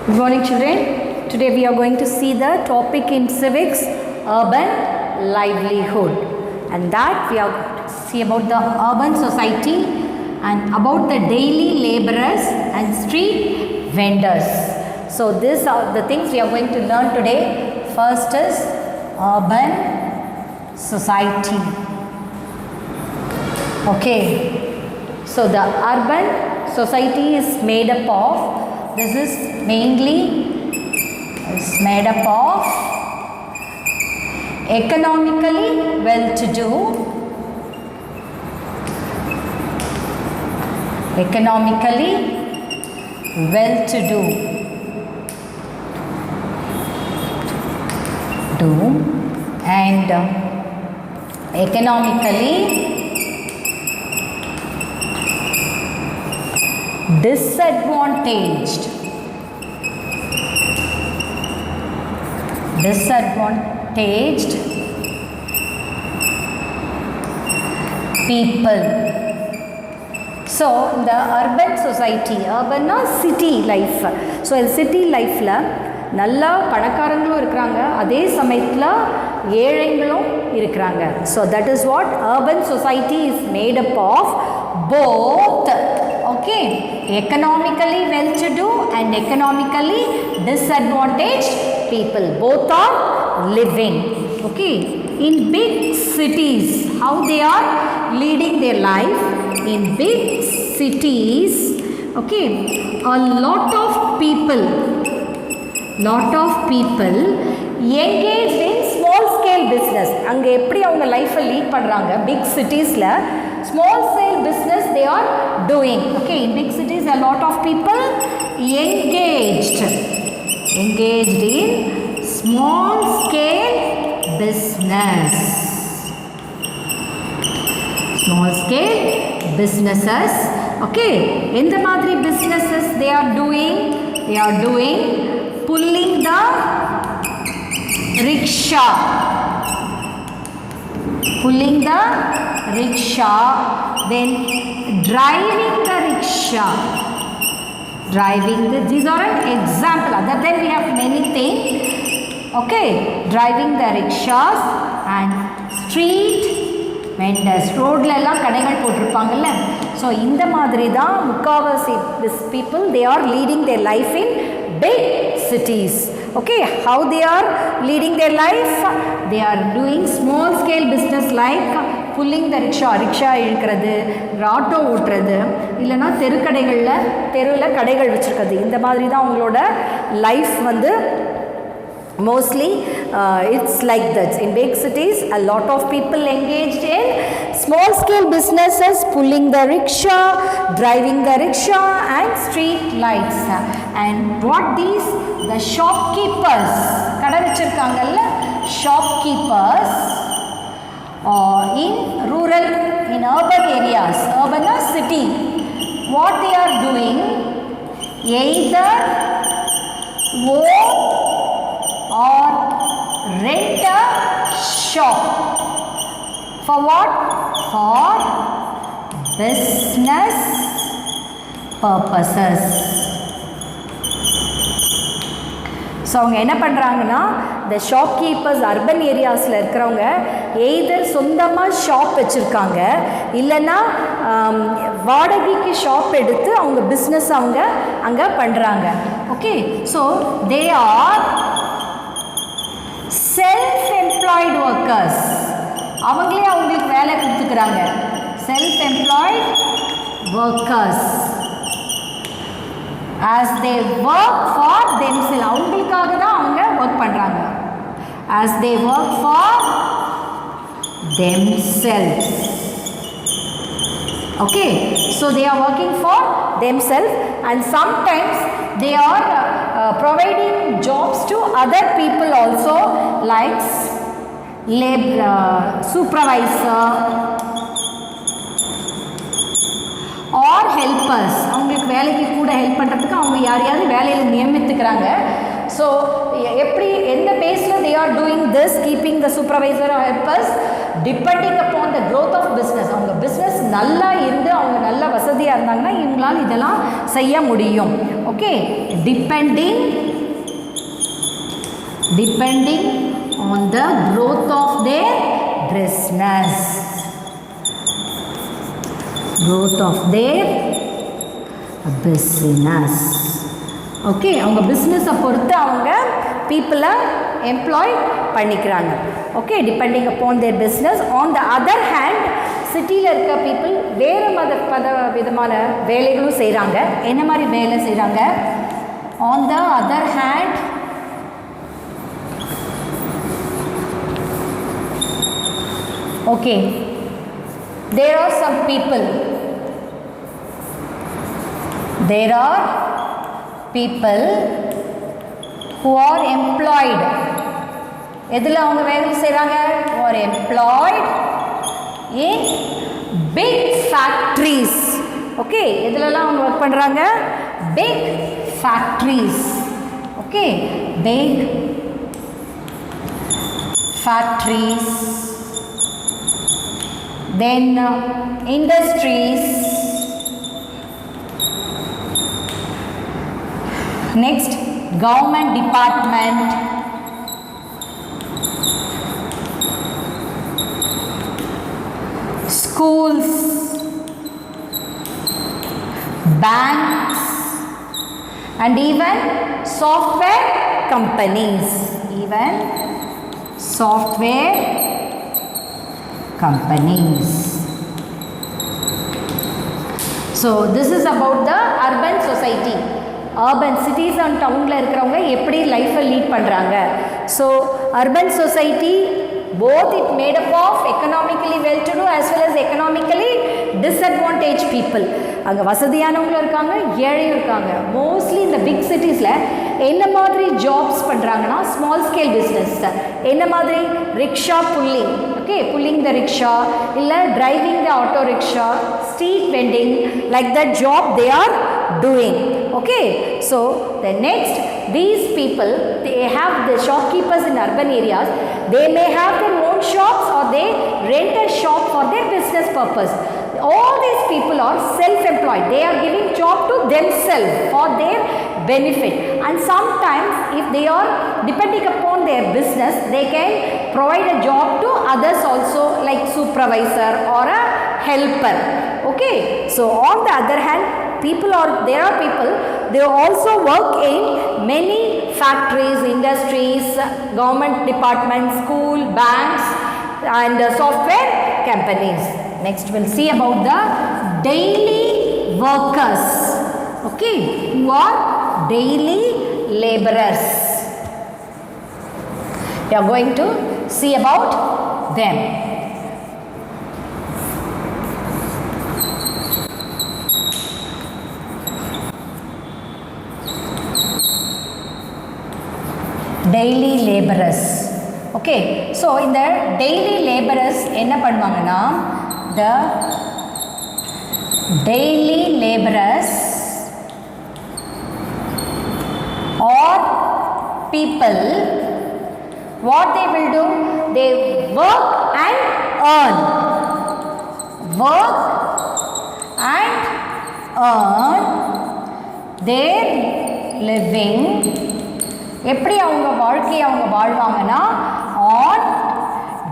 Good morning, children. Today we are going to see the topic in civics, urban livelihood, and that we are going to see about the urban society and about the daily laborers and street vendors. So these are the things we are going to learn today. First is urban society. Okay, so the urban society is made up of, this is mainly made up of economically well-to-do, and economically disadvantaged people. So the urban society, urban city life. So city life la நல்லா பணக்காரங்களும் இருக்கிறாங்க, அதே சமயத்தில் ஏழைங்களும் இருக்கிறாங்க. So that is what urban society is made up of, both okay, economically well-to-do and economically disadvantaged people. Both are living. Okay, in big cities, how they are leading their life? In big cities, okay, a lot of people engaged in small scale business. அங்க எப்படி அவங்க லைஃபை lead பண்றாங்க? big cities-ல small scale business they are doing. Okay, in big cities a lot of people engaged in small scale businesses. Okay, எந்த மாதிரி businesses they are doing? They are doing pulling the rickshaw, then driving the rickshaw, these are an example. Other than we have many things. Okay, driving the rickshaws and street vendors. ரோட்ல எல்லாம் கடைகள் போட்டிருப்பாங்கல்ல. So இந்த மாதிரி தான் முக்காவாசி this people they are leading their life in big cities. Okay, how they are leading their life? They are doing small scale business like pulling the rickshaw இழுக்கிறது, auto ஓட்டுறது, இல்லைனா தெருவில் கடைகள் வச்சுருக்கிறது. இந்த மாதிரி தான் அவங்களோட லைஃப் வந்து mostly it's like that. In big cities a lot of people engaged in small scale businesses, pulling the rickshaw, driving the rickshaw and street lights. And what these the shopkeepers கடை வச்சிருக்காங்கல்ல, shopkeepers in urban areas, urban city, what they are doing, either own or rent a shop. For what? For business purposes. So அவங்க என்ன பண்ணுறாங்கன்னா, இந்த shopkeepers urban ஏரியாஸில் இருக்கிறவங்க either சொந்தமாக shop வச்சுருக்காங்க, இல்லைன்னா வாடகைக்கு ஷாப் எடுத்து அவங்க பிஸ்னஸ் அவங்க அங்கே பண்ணுறாங்க. Okay, so they are self-employed workers. அவங்களே அவங்களுக்கு வேலை கொடுத்துக்கிறாங்க. self-employed workers as they work for themselves. அவங்களுக்காக தான் அவங்க ஒர்க் பண்ணுறாங்க. as they work for themselves. Okay, so they are working for themselves and sometimes they are providing jobs to other people also, like supervisor or helpers. அவங்களுக்கு வேலைக்கு கூட help பண்ணுறதுக்கு அவங்க யாரையாவது வேலையில் நியமித்துக்கிறாங்க. ஸோ எப்படி எந்த பேஸில் they are doing this, keeping the supervisor or helpers, depending upon the growth of business. அவங்க business நல்லா இருந்து அவங்க நல்ல வசதியாக இருந்தாங்கன்னா இவங்களால் இதெல்லாம் செய்ய முடியும். Okay, depending on the growth of their business. Okay, அவங்க பிஸ்னஸை பொறுத்து அவங்க பீப்புளை எம்ப்ளாய் பண்ணிக்கிறாங்க. Okay, depending upon their business. On the other hand சிட்டியில் இருக்க பீப்புள் வேறு விதமான வேலைகளும் செய்கிறாங்க. என்ன மாதிரி வேலை செய்கிறாங்க? On the other hand okay, there are some people who are employed. எதில் அவங்க வேலை செய்கிறாங்க? who are employed in big factories. Okay, எதுலலாம் அவங்க ஒர்க் பண்ணுறாங்க? big factories. Okay, big factories. Then industries. Next, government department. Schools, banks, and even software companies. So this is about the urban society. Urban cities and townல இருக்கிறவங்க எப்படி லைஃபை lead பண்ணுறாங்க. So urban society, both it made up of economically well-to-do as well as economically disadvantaged people. அங்கே வசதியானவங்களும் இருக்காங்க, ஏழையும் இருக்காங்க. Mostly இந்த big சிட்டிஸில் என்ன மாதிரி ஜாப்ஸ் பண்ணுறாங்கன்னா ஸ்மால் ஸ்கேல் பிஸ்னஸ். என்ன மாதிரி? Rickshaw pulling. Okay, pulling the rickshaw, இல்லை driving the auto rickshaw, street vending, like that job they are doing. Okay, so the next, these people, they have the shopkeepers in urban areas. They may have their own shops or they rent a shop for their business purpose. All these people are self-employed. They are giving job to themselves for their benefit, and sometimes if they are depending upon their business, they can provide a job to others also, like supervisor or a helper. Okay, so on the other hand, there are people, they also work in many factories, industries, government departments, school, banks, and software companies. Next we'll see about the daily workers. Okay, who are daily laborers. We are going to see about them. daily laborers. Okay, so in the daily laborers என்ன பண்ணுவாங்கன்னா, the daily laborers or people, what they will do, they work and earn their living. எப்படி அவங்க வாழ்க்கையை அவங்க வாழ்வாங்கன்னா, on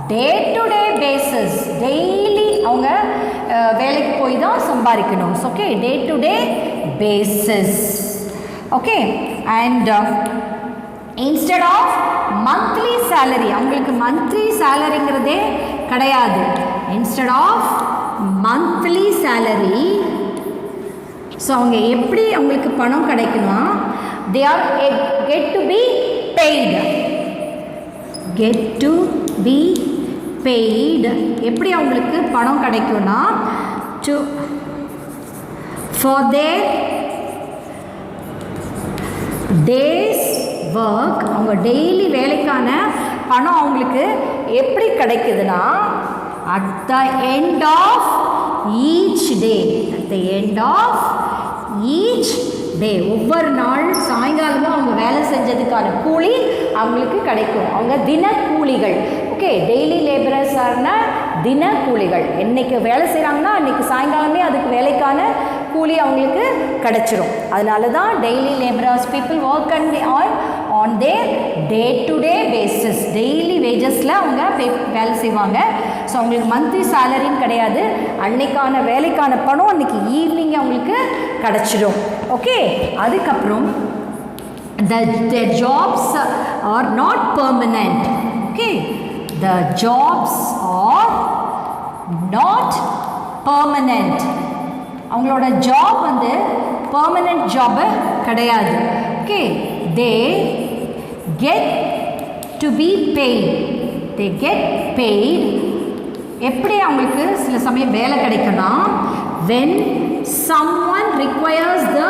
day to day basis, daily அவங்க வேலைக்கு போய் தான் சம்பாதிக்கணும். Okay, day to day basis. Okay, and instead of monthly salary, அவங்களுக்கு மந்த்லி சேலரிங்கிறதே கிடையாது. Instead of monthly salary, so அவங்க எப்படி அவங்களுக்கு பணம் கிடைக்குமா, they are get to be paid. எப்படி அவங்களுக்கு பணம் கிடைக்கும்னா, for their days work, அவங்க டெய்லி வேலைக்கான பணம் அவங்களுக்கு எப்படி கிடைக்குதுன்னா, at the end of each day டே, ஒவ்வொரு நாள் சாயங்காலமும் அவங்க வேலை செஞ்சதுக்கான கூலி அவங்களுக்கு கிடைக்கும். அவங்க தினக்கூலிகள். Okay, daily லேபரர்ஸான தினக்கூலிகள். என்றைக்கு வேலை செய்கிறாங்கன்னா அன்றைக்கி சாயங்காலமே அதுக்கு வேலைக்கான கூலி அவங்களுக்கு கிடச்சிரும். அதனால தான் daily labourers people work on their day to day basis. Daily வேஜஸில் அவங்க வேலை செய்வாங்க. ஸோ அவங்களுக்கு மந்த்லி சேலரின்னு கிடையாது. அன்னைக்கான வேலைக்கான பணம் அன்றைக்கி ஈவினிங் அவங்களுக்கு கிடச்சிடும். ஓகே, அதுக்கப்புறம் the jobs are not permanent. Okay, the jobs are not permanent. அவங்களோட ஜாப் வந்து பெர்மனெண்ட் ஜாபு கிடையாது. Okay, they get to be paid. they get paid. எப்படி அவங்களுக்கு சில சமயம் வேலை கிடைக்கும்னா, when someone requires the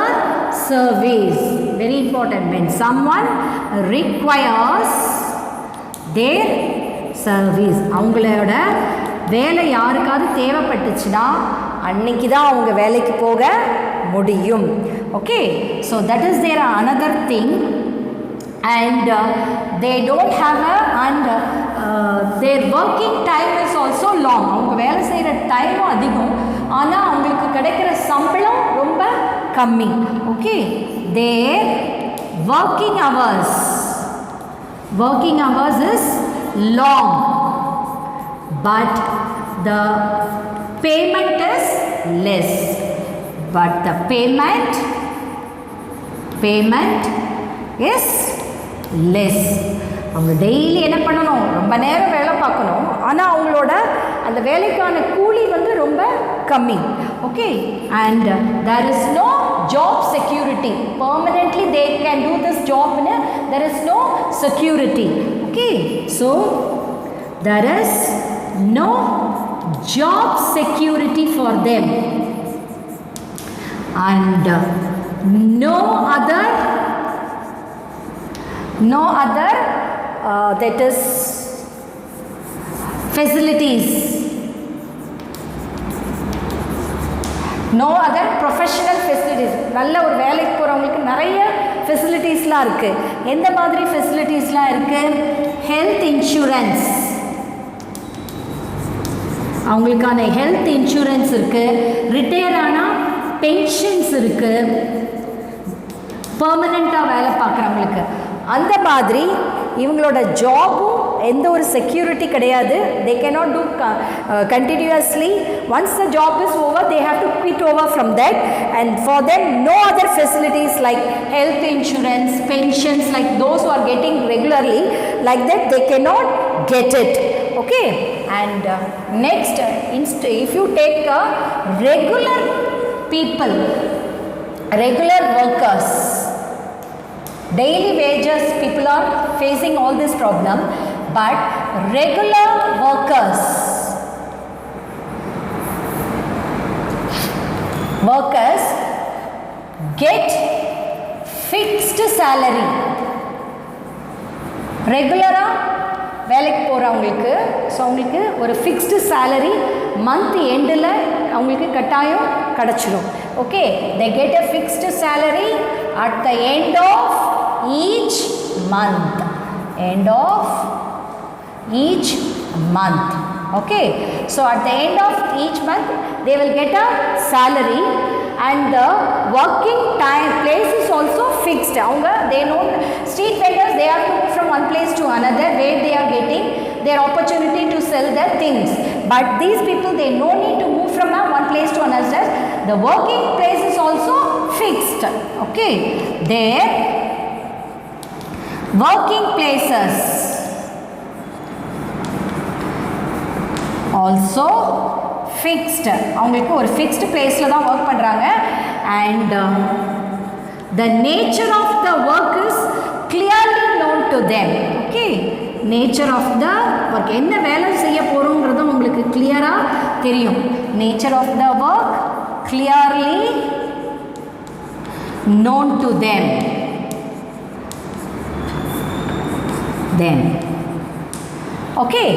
service. Very important. when someone requires their service. அவங்களோட வேலை யாருக்காவது தேவைப்பட்டுச்சுன்னா அன்னைக்கு தான் அவங்க வேலைக்கு போக முடியும். Okay, so that is there another thing. and they don't have their working time is also long. அவங்க வேலை செய்கிற டைமும் அதிகம், ஆனால் அவங்களுக்கு கிடைக்கிற சம்பளம் ரொம்ப கம்மி. Okay, their working hours is long, but the payment is less. But the payment is less. அவங்க டெய்லி என்ன பண்ணணும், ரொம்ப நேரம் வேலை பார்க்கணும், ஆனால் அவங்களோட அந்த வேலைக்கான கூலி வந்து ரொம்ப கம்மி. Okay, and there is no job security. Permanently they can do this ஜாப்னு there is no security. Okay, so there is no job security for them, and no other that is facilities, no other professional facilities. நல்ல ஒரு வேலைக்கு போகிறவங்களுக்கு நிறைய ஃபெசிலிட்டிஸ்லாம் இருக்குது. எந்த மாதிரி ஃபெசிலிட்டிஸ்லாம் இருக்குது? ஹெல்த் இன்சூரன்ஸ், அவங்களுக்கான ஹெல்த் இன்சூரன்ஸ் இருக்குது. ரிட்டையர் ஆனால் பென்ஷன்ஸ் இருக்குது. பர்மனெண்ட்டாக வேலை பார்க்குறவங்களுக்கு அந்த மாதிரி இவங்களோட ஜாபும் எந்த ஒரு செக்யூரிட்டி கிடையாது. they cannot do continuously. once the job is over they have to quit over from that, and for them no other facilities like health insurance, pensions like those who are getting regularly like that, they cannot get it. Okay, and next if you take regular people, regular workers, daily wages people are facing all this problem, but regular workers get fixed salary. ரெகுலராக வேலைக்கு போகிறவங்களுக்கு, so அவங்களுக்கு ஒரு fixed salary month எண்டில் அவங்களுக்கு கட்டாயம் கிடச்சிடும். Okay, they get a fixed salary at the end of each month. Okay, so at the end of each month they will get a salary, and the working time place is also fixed. They know street vendors, they have to move from one place to another where they are getting their opportunity to sell their things, but these people they no need to move from one place to another. The working place is also fixed. Okay, their working places also fixed. அவங்களுக்கு ஒரு fixed placeல தான் work பண்றாங்க, and the nature of the work is clearly known to them. Okay, nature of the work, என்ன வேலை செய்ய போறோம்ங்கிறது உங்களுக்கு கிளியரா தெரியும். nature of the work clearly known to them. Okay,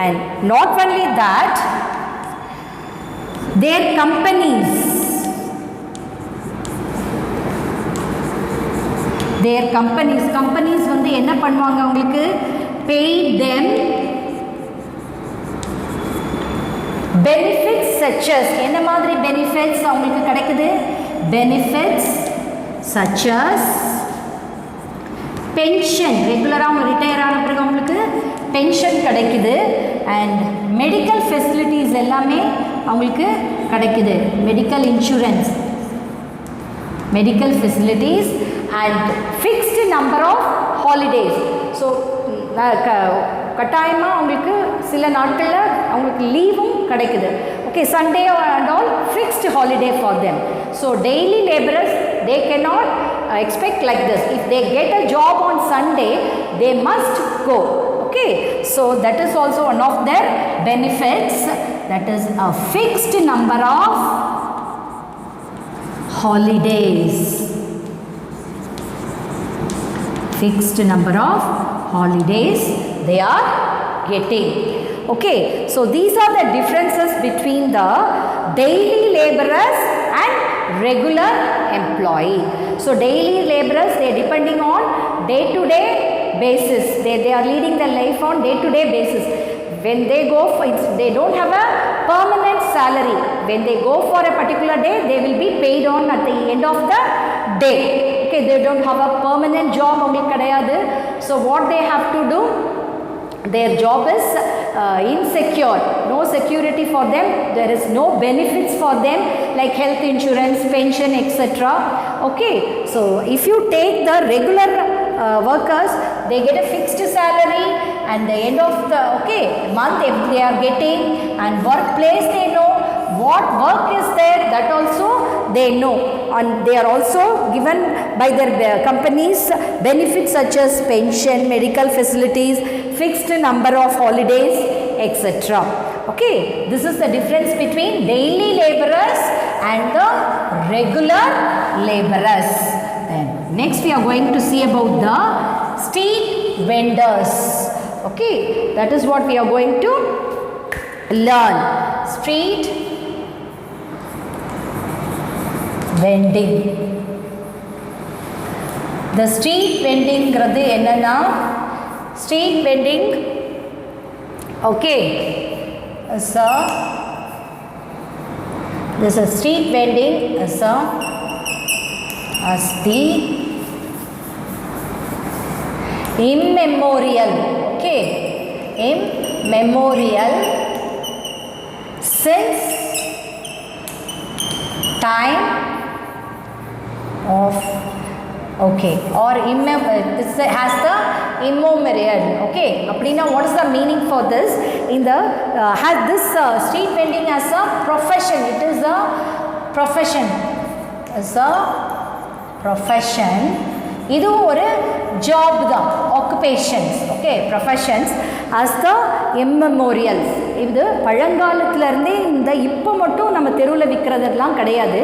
and not only that, their companies their companies வந்து என்ன பண்ணுவாங்க உங்களுக்கு pay them benefits such as என்ன மாதிரி benefits அவங்களுக்கு கிடைக்குது benefits such as pension ரெகுலராக ரிட்டையர் ஆன பிறகு அவங்களுக்கு பென்ஷன் கிடைக்குது அண்ட் மெடிக்கல் ஃபெசிலிட்டிஸ் எல்லாமே அவங்களுக்கு கிடைக்குது medical insurance medical facilities and fixed number of holidays so கட்டாயமாக அவங்களுக்கு சில நாட்களில் அவங்களுக்கு லீவும் கிடைக்குது okay Sunday and all fixed holiday for them so daily labourers they cannot expect like this. If they get a job on Sunday, they must go. Okay, so that is also one of their benefits, that is a fixed number of holidays. Fixed number of holidays they are getting. Okay, so these are the differences between the daily laborers and regular employee. So daily laborers, they are depending on day to day basis. They are leading their life on day to day basis. When they go for it, they don't have a permanent salary. When they go for a particular day, they will be paid on at the end of the day. Okay, they don't have a permanent job ungalku kedaiyadu. So what they have to do, their job is insecure, no security for them, there is no benefits for them like health insurance, pension, etc. Okay, so if you take the regular workers, they get a fixed salary and the end of the month if they are getting, and workplace they know what work is there, that also they know, and they are also given by their companies benefits such as pension, medical facilities, fixed number of holidays, etc. Okay, this is the difference between daily laborers and the regular laborers. Then next we are going to see about the street vendors. Okay, that is what we are going to learn. Street vending. The street vending ங்கிறது என்னன்னா street vending, okay, so this is street vending as the immemorial, okay, immemorial since time of, okay, or this has the immemorial, okay, appadina what is the meaning for this? In the has this street vending as a profession, it is a profession, as a profession, இது ஒரு job தான், occupations, okay, professions as the immemorial. இது பழங்காலத்துல இருந்தே இந்த இப்போ மட்டும் நம்ம தெருவில் விற்கிறதெல்லாம் கிடையாது,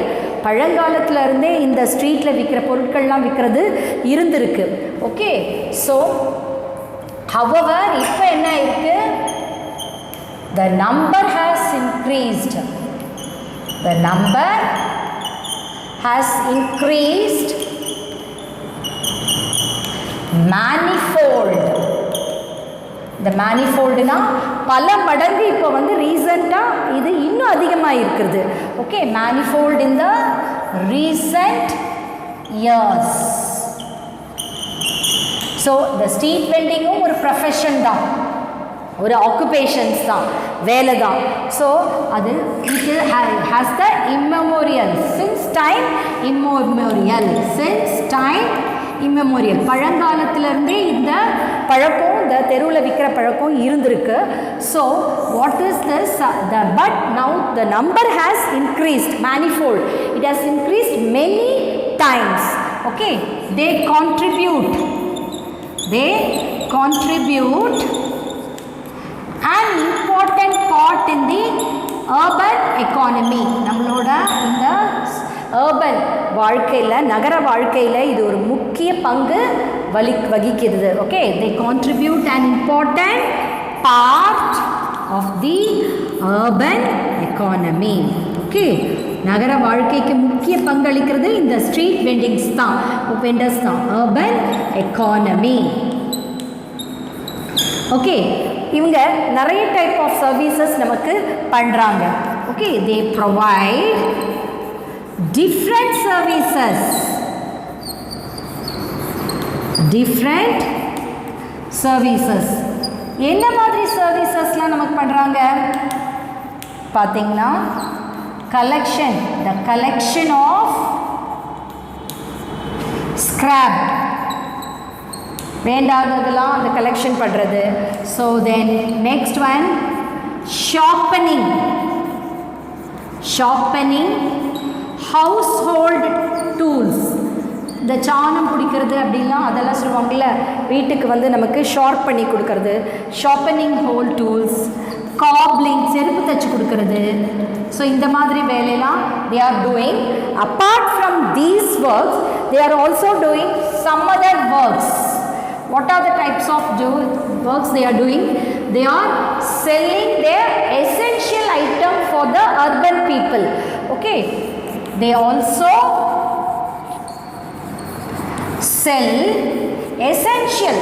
பழங்காலத்துல இருந்தே இந்த ஸ்ட்ரீட்ல விற்கிற பொருட்கள்லாம் விற்கிறது இருந்திருக்கு. ஓகே, ஸோ ஹவவர் இப்போ என்ன இருக்கு, the number has increased, the number has increased manifold. இந்த மேனிஃபோல்டுனா பல மடங்கு இப்போ வந்து ரீசெண்டாக இது இன்னும் அதிகமாக இருக்கிறது. ஓகே, மேனிஃபோல்டு இன் த ரீசெண்ட் இயர்ஸ். ஸோ இந்த ஸ்ட்ரீட் வெண்டிங்கும் ஒரு ப்ரொஃபஷன் தான், ஒரு ஆக்குபேஷன்ஸ் தான், வேலை தான். ஸோ அது இது has the immemorial, since time immemorial, since time immemorial, பழங்காலத்திலேருந்தே இந்த பழக்கம், இந்த தெருவில் விற்கிற பழக்கம் இருந்திருக்கு. So what is this, but now the number has increased manifold, it has increased many times. Okay, they contribute an important part in the urban economy. நம்மளோட இந்த urban வாழ்க்கையில், நகர வாழ்க்கையில் இது ஒரு முக்கிய பங்கு வகிக்கிறது. Okay, they contribute an important part of the urban economy. Okay, நகர வாழ்க்கைக்கு முக்கிய பங்களிக்கிறது இந்த ஸ்ட்ரீட் வெண்டர்ஸ் தான். Urban economy. ஓகே, இவங்க நிறைய டைப் ஆஃப் சர்வீசஸ் நமக்கு பண்ணுறாங்க. ஓகே, தே ப்ரொவைட் டிஃப்ரெண்ட் சர்வீசஸ். என்ன மாதிரி சர்வீசஸ்லாம் நமக்கு பண்ணுறாங்க பார்த்தீங்கன்னா, த கலெக்ஷன் ஆஃப் ஸ்கிராப், வேண்டாததெல்லாம் அந்த கலெக்ஷன் பண்ணுறது. So then next one sharpening, house hold tools. இந்த சாணம் பிடிக்கிறது அப்படின்னா அதெல்லாம் சொல்லுவாங்கள்ல, வீட்டுக்கு வந்து நமக்கு ஷார்ப் பண்ணி கொடுக்கறது, ஷார்ப்பனிங் ஹோல் டூல்ஸ். காப்லிங், செருப்பு தைச்சு கொடுக்கறது. ஸோ இந்த மாதிரி வேலையெல்லாம் they are doing. Apart from these works, they are also doing some other works. What are the types of works they are doing? They are selling their essential item for the urban people. Okay, they also sell essential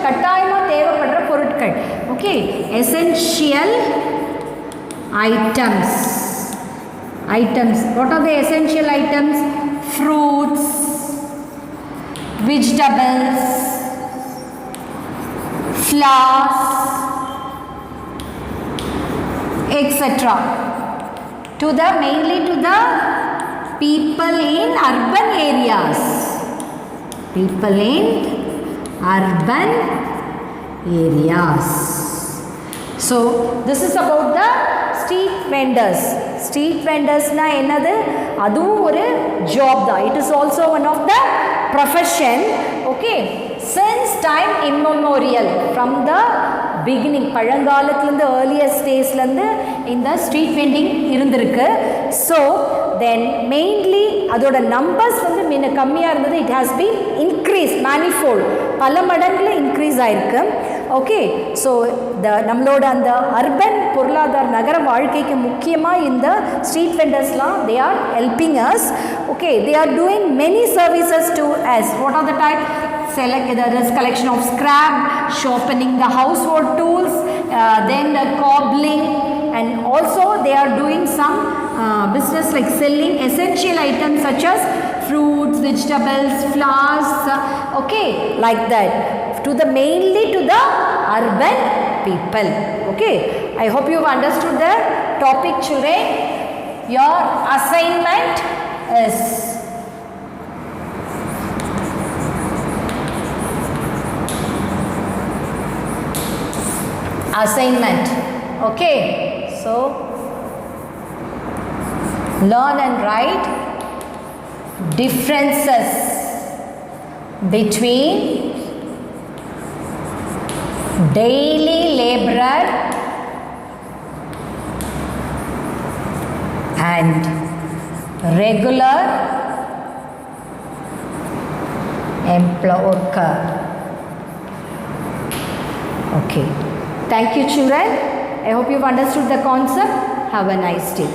கட்டாயமாக தேவைப்படுற பொருட்கள். Okay, essential items. What are the essential items? Fruits, vegetables, flowers, etc. Mainly to the people in urban areas. So this is about the street vendors. Street vendors na enadhu, aduvum oru job da. It is also one of the profession. Okay, since time immemorial, from the beginning, பழங்காலத்துலேருந்து earliest daysலேருந்து இந்த street vending இருந்திருக்கு. So then mainly அதோட numbers வந்து முன்ன கம்மியாக இருந்தது. It has been increase manifold, பல மடங்குல இன்க்ரீஸ் ஆயிருக்கு. ஓகே, ஸோ நம்மளோட அந்த அர்பன் பொருளாதார நகர வாழ்க்கைக்கு முக்கியமாக இந்த ஸ்ட்ரீட் வெண்டர்ஸ்லாம் they are helping us. Okay, they are doing many services to us. What are the type? There is collection of scrap, sharpening the household tools, then the cobbling, and also they are doing some business like selling essential items such as fruits, vegetables, flowers. Okay, like that. Mainly to the urban people. Okay, I hope you have understood the topic, children. Your assignment is okay, so learn and write differences between daily laborer and regular worker. Okay, thank you children. I hope you've understood the concept. Have a nice day.